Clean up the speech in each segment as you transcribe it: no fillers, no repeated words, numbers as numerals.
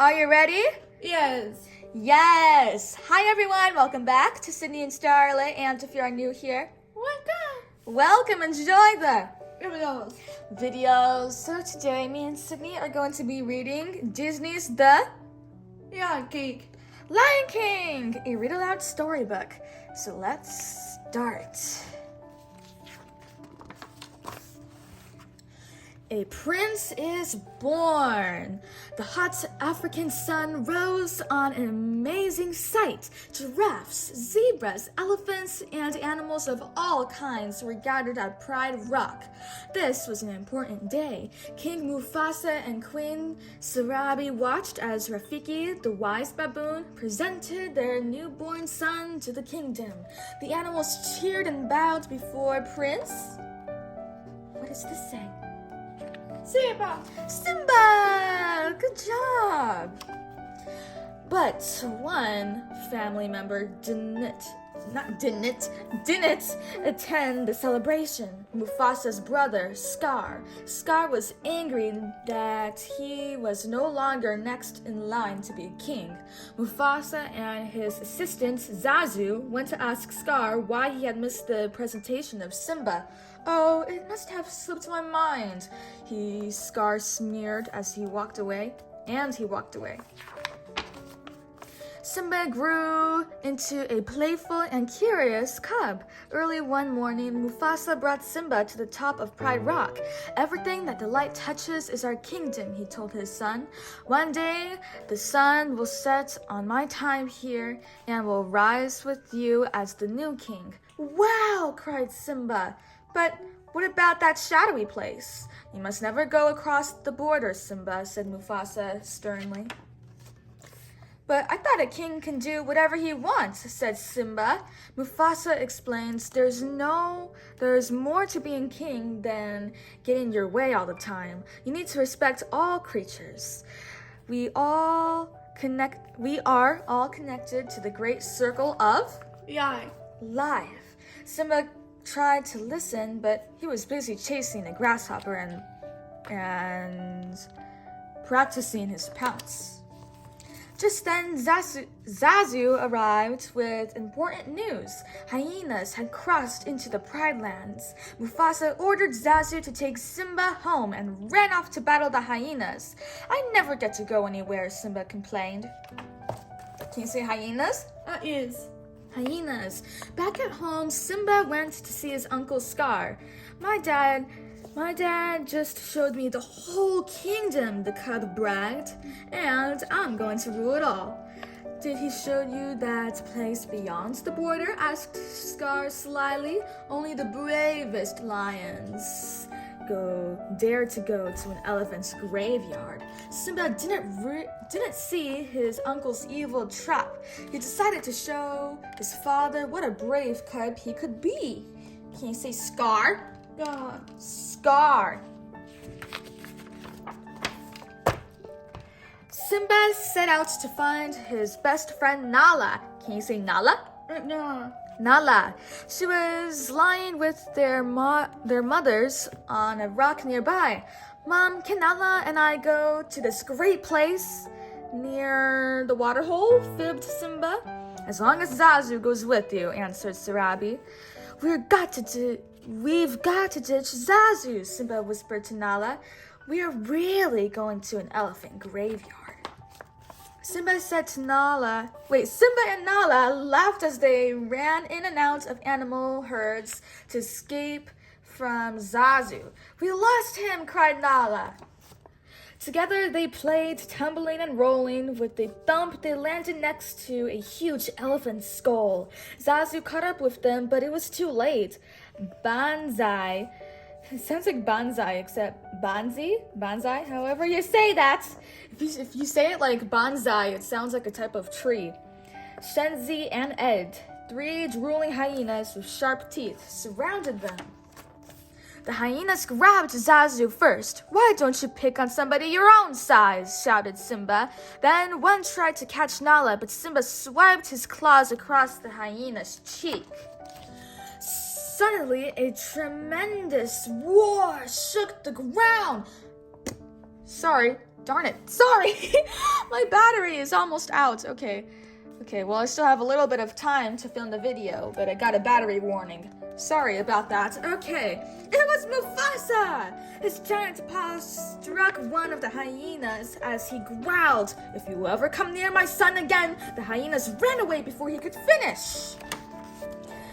Are you ready? Yes. Yes! Hi everyone, welcome back to Sydney and Starlight, and if you are new here, welcome, enjoy the videos. So today me and Sydney are going to be reading Disney's The Lion King. Lion King, a read-aloud storybook. So let's start. A prince is born. The hot African sun rose on an amazing sight. Giraffes, zebras, elephants, and animals of all kinds were gathered at Pride Rock. This was an important day. King Mufasa and Queen Sarabi watched as Rafiki, the wise baboon, presented their newborn son to the kingdom. The animals cheered and bowed before Prince. What does this say? Simba! Good job! But one family member didn't attend the celebration. Mufasa's brother, Scar. Scar was angry that he was no longer next in line to be king. Mufasa and his assistant, Zazu, went to ask Scar why he had missed the presentation of Simba. Oh, it must have slipped my mind, Scar sneered as he walked away. Simba grew into a playful and curious cub. Early one morning, Mufasa brought Simba to the top of Pride Rock. Everything that the light touches is our kingdom, he told his son. One day, the sun will set on my time here and will rise with you as the new king. Wow, cried Simba. But what about that shadowy place? You must never go across the border, Simba, said Mufasa sternly. But I thought a king can do whatever he wants, said Simba. Mufasa explains there's more to being king than getting your way all the time. You need to respect all creatures. We are all connected to the great circle of life. Simba tried to listen, but he was busy chasing a grasshopper and practicing his pounce. Just then, Zazu arrived with important news. Hyenas had crossed into the Pride Lands. Mufasa ordered Zazu to take Simba home and ran off to battle the hyenas. I never get to go anywhere, Simba complained. Can you say hyenas? Yes. Hyenas. Back at home, Simba went to see his uncle Scar. My dad just showed me the whole kingdom, the cub bragged, and I'm going to rule it all. Did he show you that place beyond the border? Asked Scar slyly. Only the bravest lions dare to go to an elephant's graveyard. Simba didn't see his uncle's evil trap. He decided to show his father what a brave cub he could be. Can you say Scar? Scar. Simba set out to find his best friend Nala. Can you say Nala? No. Nala. She was lying with their mothers on a rock nearby. Mom, can Nala and I go to this great place near the waterhole? Fibbed Simba. As long as Zazu goes with you, answered Sarabi. We've got to ditch Zazu, Simba whispered to Nala. We are really going to an elephant graveyard. Simba and Nala laughed as they ran in and out of animal herds to escape from Zazu. We lost him, cried Nala. Together they played, tumbling and rolling. With a thump, they landed next to a huge elephant skull. Zazu caught up with them, but it was too late. Banzai. It sounds like Banzai, except Banzai, however you say that. If you say it like Banzai, it sounds like a type of tree. Shenzi and Ed, 3 drooling hyenas with sharp teeth, surrounded them. The hyenas grabbed Zazu first. Why don't you pick on somebody your own size? Shouted Simba. Then one tried to catch Nala, but Simba swiped his claws across the hyena's cheek. Suddenly, a tremendous roar shook the ground. Sorry, Darn it. Sorry. My battery is almost out. Okay, well, I still have a little bit of time to film the video, but I got a battery warning. Sorry about that. Okay, it was Mufasa! His giant paws struck one of the hyenas as he growled. If you ever come near my son again, the hyenas ran away before he could finish.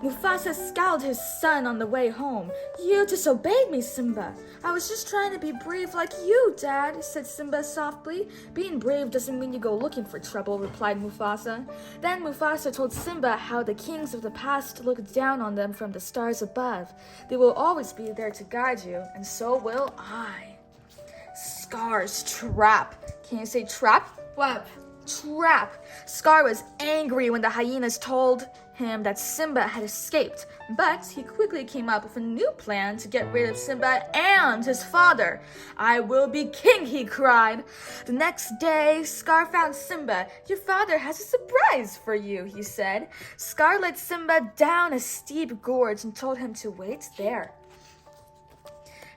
Mufasa scowled his son on the way home. You disobeyed me, Simba. I was just trying to be brave like you, Dad, said Simba softly. Being brave doesn't mean you go looking for trouble, replied Mufasa. Then Mufasa told Simba how the kings of the past looked down on them from the stars above. They will always be there to guide you, and so will I. Scar's trap. Can you say trap? What? Trap. Scar was angry when the hyenas told him that Simba had escaped, but he quickly came up with a new plan to get rid of Simba and his father. I will be king, he cried. The next day, Scar found Simba. Your father has a surprise for you, he said. Scar led Simba down a steep gorge and told him to wait there.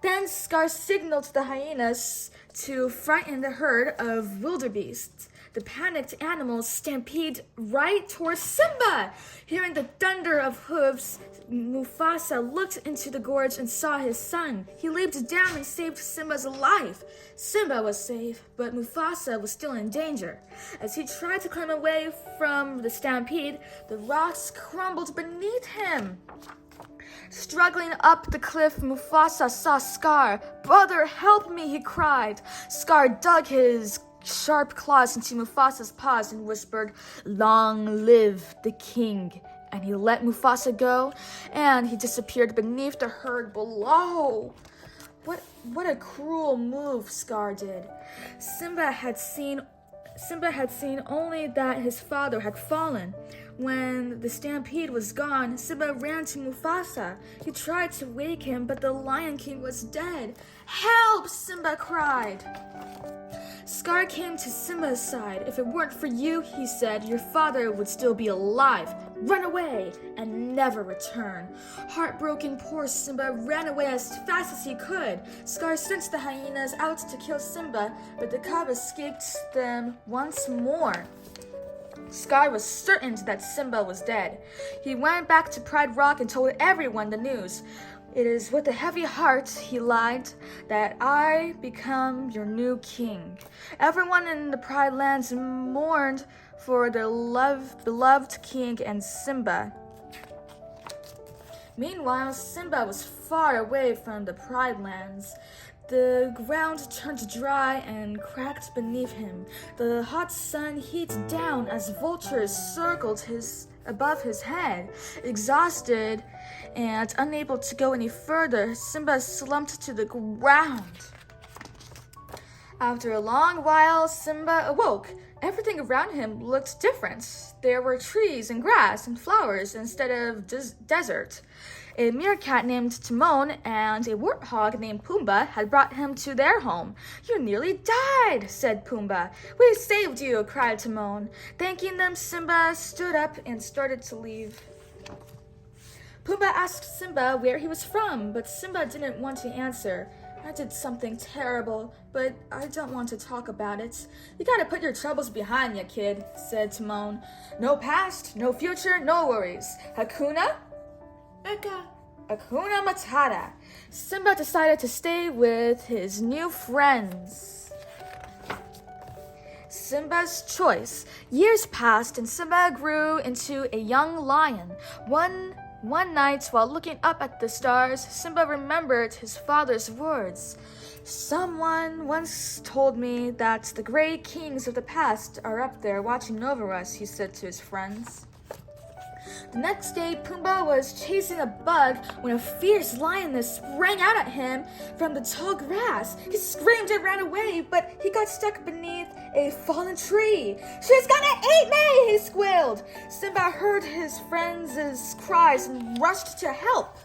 Then Scar signaled to the hyenas to frighten the herd of wildebeests. The panicked animals stampede right towards Simba. Hearing the thunder of hooves, Mufasa looked into the gorge and saw his son. He leaped down and saved Simba's life. Simba was safe, but Mufasa was still in danger. As he tried to climb away from the stampede, the rocks crumbled beneath him. Struggling up the cliff, Mufasa saw Scar. Brother, help me, he cried. Scar dug his sharp claws into Mufasa's paws and whispered, Long live the king. And he let Mufasa go, and he disappeared beneath the herd below. What a cruel move Scar did. Simba had seen only that his father had fallen. When the stampede was gone, Simba ran to Mufasa. He tried to wake him, but the Lion King was dead. Help! Simba cried. Scar came to Simba's side. If it weren't for you, he said, your father would still be alive. Run away and never return. Heartbroken, poor Simba ran away as fast as he could. Scar sent the hyenas out to kill Simba, but the cub escaped them once more. Scar was certain that Simba was dead. He went back to Pride Rock and told everyone the news. It is with a heavy heart, he lied, that I become your new king. Everyone in the Pride Lands mourned for their beloved king and Simba. Meanwhile, Simba was far away from the Pride Lands. The ground turned dry and cracked beneath him. The hot sun heated down as vultures circled above his head. Exhausted and unable to go any further, Simba slumped to the ground. After a long while, Simba awoke. Everything around him looked different. There were trees and grass and flowers instead of desert. A meerkat named Timon and a warthog named Pumbaa had brought him to their home. You nearly died, said Pumbaa. We saved you, cried Timon. Thanking them, Simba stood up and started to leave. Pumbaa asked Simba where he was from, but Simba didn't want to answer. I did something terrible, but I don't want to talk about it. You gotta put your troubles behind you, kid, said Timon. No past, no future, no worries. Hakuna? Hakuna Matata. Simba decided to stay with his new friends. Simba's choice. Years passed and Simba grew into a young lion. One night, while looking up at the stars, Simba remembered his father's words. Someone once told me that the great kings of the past are up there watching over us, he said to his friends. The next day, Pumbaa was chasing a bug when a fierce lioness sprang out at him from the tall grass. He screamed and ran away, but he got stuck beneath a fallen tree. She's gonna eat me, he squealed. Simba heard his friends' cries and rushed to help.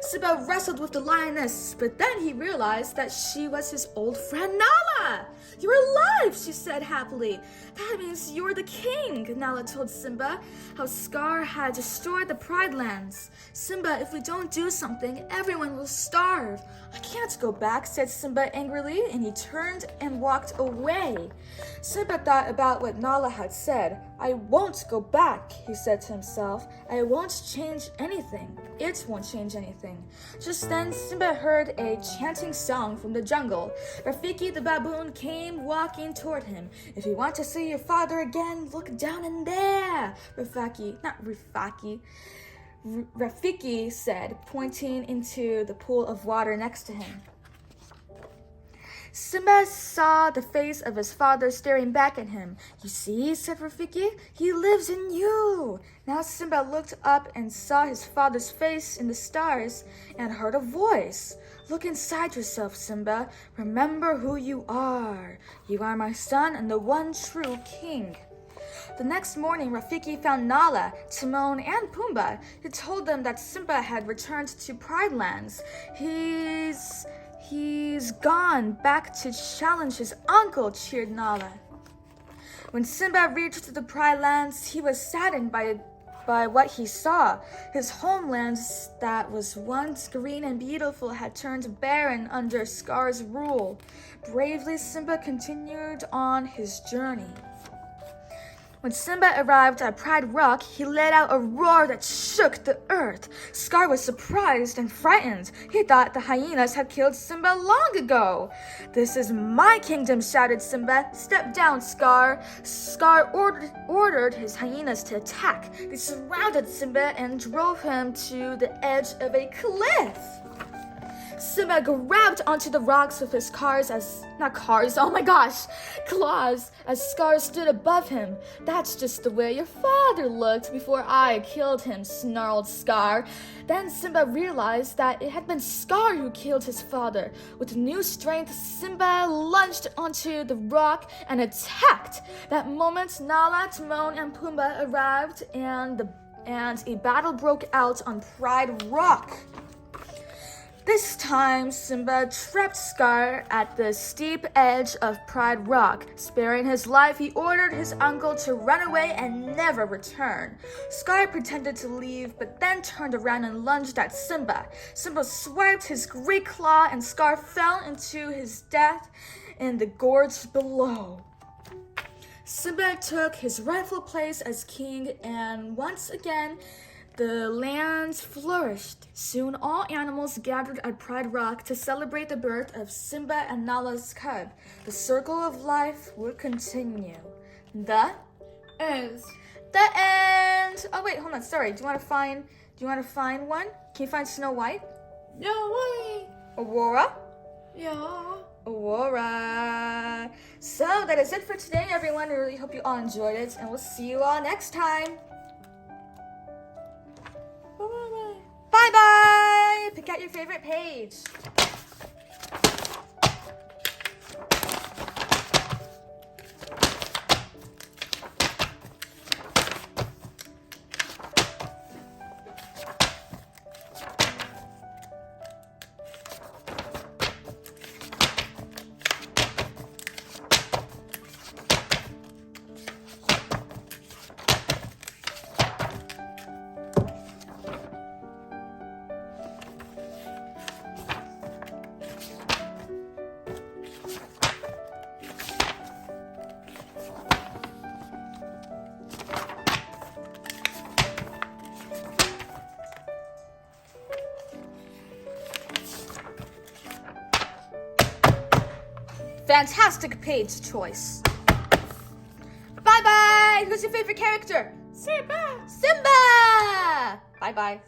Simba wrestled with the lioness, but then he realized that she was his old friend Nala. Simba! You're alive, she said happily. That means you're the king, Nala told Simba, how Scar had destroyed the Pride Lands. Simba, if we don't do something, everyone will starve. I can't go back, said Simba angrily, and he turned and walked away. Simba thought about what Nala had said. I won't go back, he said to himself. I won't change anything. It won't change anything. Just then, Simba heard a chanting song from the jungle. Rafiki the baboon came walking toward him. If you want to see your father again, look down in there, Rafiki said, pointing into the pool of water next to him. Simba saw the face of his father staring back at him. You see, said Rafiki, he lives in you. Now Simba looked up and saw his father's face in the stars and heard a voice. Look inside yourself, Simba. Remember who you are. You are my son and the one true king. The next morning, Rafiki found Nala, Timon, and Pumbaa. He told them that Simba had returned to Pride Lands. He's gone back to challenge his uncle, cheered Nala. When Simba reached the Pride Lands, he was saddened by what he saw. His homeland that was once green and beautiful had turned barren under Scar's rule. Bravely, Simba continued on his journey. When Simba arrived at Pride Rock, he let out a roar that shook the earth. Scar was surprised and frightened. He thought the hyenas had killed Simba long ago. This is my kingdom, shouted Simba. Step down, Scar. Scar ordered his hyenas to attack. They surrounded Simba and drove him to the edge of a cliff. Simba grabbed onto the rocks with his claws as Scar stood above him. That's just the way your father looked before I killed him, snarled Scar. Then Simba realized that it had been Scar who killed his father. With new strength, Simba lunged onto the rock and attacked. That moment, Nala, Timon, and Pumbaa arrived, and a battle broke out on Pride Rock. This time, Simba trapped Scar at the steep edge of Pride Rock. Sparing his life, he ordered his uncle to run away and never return. Scar pretended to leave, but then turned around and lunged at Simba. Simba swiped his great claw, and Scar fell into his death in the gorge below. Simba took his rightful place as king, and once again, the lands flourished. Soon all animals gathered at Pride Rock to celebrate the birth of Simba and Nala's cub. The circle of life would continue. The end. Oh wait, hold on. Sorry. Do you want to find one? Can you find Snow White? No way. Aurora? Yeah. Aurora. So that is it for today, everyone. I really hope you all enjoyed it, and we'll see you all next time. Bye-bye! Pick out your favorite page. Fantastic page choice. Bye-bye! Who's your favorite character? Simba. Simba! Bye-bye.